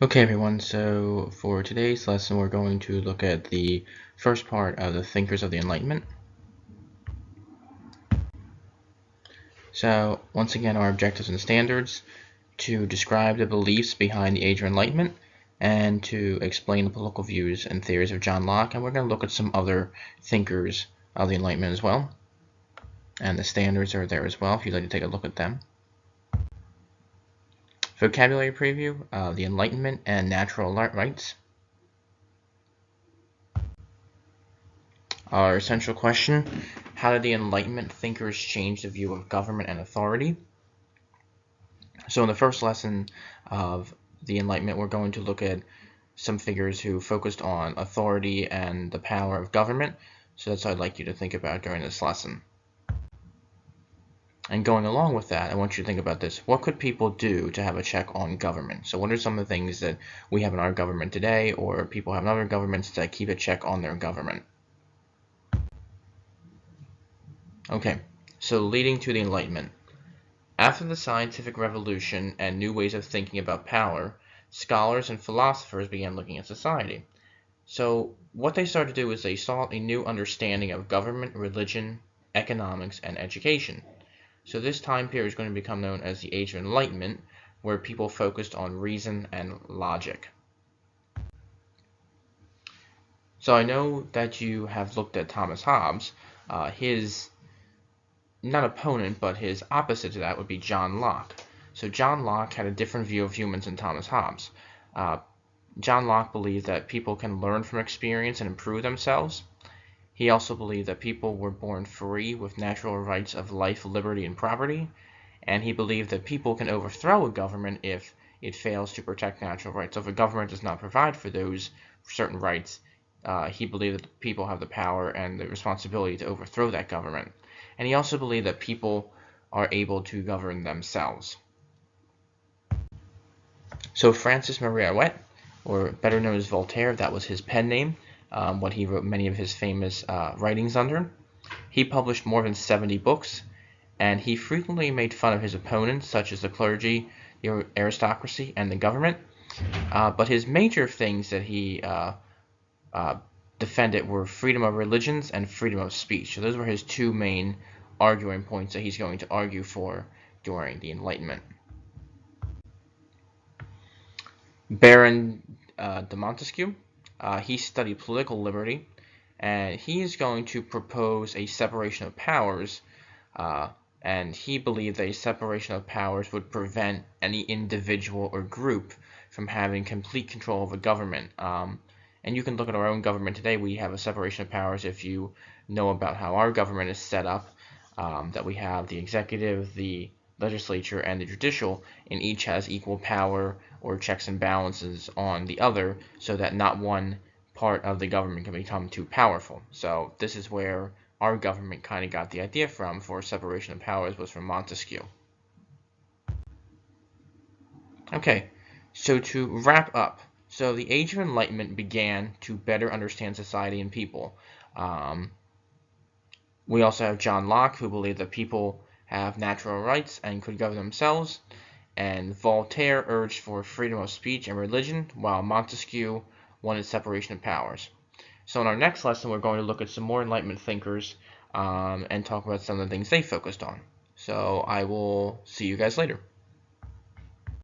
Okay everyone, so for today's lesson we're going to look at the first part of the thinkers of the Enlightenment. So once again, our objectives and standards: to describe the beliefs behind the Age of Enlightenment and to explain the political views and theories of John Locke, and we're going to look at some other thinkers of the Enlightenment as well, and the standards are there as well if you'd like to take a look at them. Vocabulary preview, the Enlightenment and natural rights. Our essential question: how did the Enlightenment thinkers change the view of government and authority? So in the first lesson of the Enlightenment, we're going to look at some figures who focused on authority and the power of government. So that's what I'd like you to think about during this lesson. And going along with that, I want you to think about this. What could people do to have a check on government? So what are some of the things that we have in our government today, or people have in other governments, that keep a check on their government? Okay, so leading to the Enlightenment. After the scientific revolution and new ways of thinking about power, scholars and philosophers began looking at society. So what they started to do is they sought a new understanding of government, religion, economics, and education. So this time period is going to become known as the Age of Enlightenment, where people focused on reason and logic. So I know that you have looked at Thomas Hobbes. His not opponent, but his opposite to that would be John Locke. So John Locke had a different view of humans than Thomas Hobbes. John Locke believed that people can learn from experience and improve themselves. He also believed that people were born free with natural rights of life, liberty, and property. And he believed that people can overthrow a government if it fails to protect natural rights. So if a government does not provide for those certain rights, he believed that people have the power and the responsibility to overthrow that government. And he also believed that people are able to govern themselves. So Francis Mariette, or better known as Voltaire, that was his pen name, what he wrote many of his famous writings under. He published more than 70 books, and he frequently made fun of his opponents, such as the clergy, the aristocracy, and the government. But his major things that he defended were freedom of religions and freedom of speech. So those were his two main arguing points that he's going to argue for during the Enlightenment. Baron de Montesquieu, he studied political liberty, and he is going to propose a separation of powers, and he believed that a separation of powers would prevent any individual or group from having complete control of a government. And you can look at our own government today. We have a separation of powers if you know about how our government is set up, that we have the executive, the legislature, and the judicial, and each has equal power or checks and balances on the other, so that not one part of the government can become too powerful. So this is where our government kind of got the idea from for separation of powers, was from Montesquieu. Okay, so to wrap up, so the Age of Enlightenment began to better understand society and people. We also have John Locke, who believed that people have natural rights and could govern themselves, and Voltaire urged for freedom of speech and religion, while Montesquieu wanted separation of powers. So in our next lesson, we're going to look at some more Enlightenment thinkers and talk about some of the things they focused on. So I will see you guys later.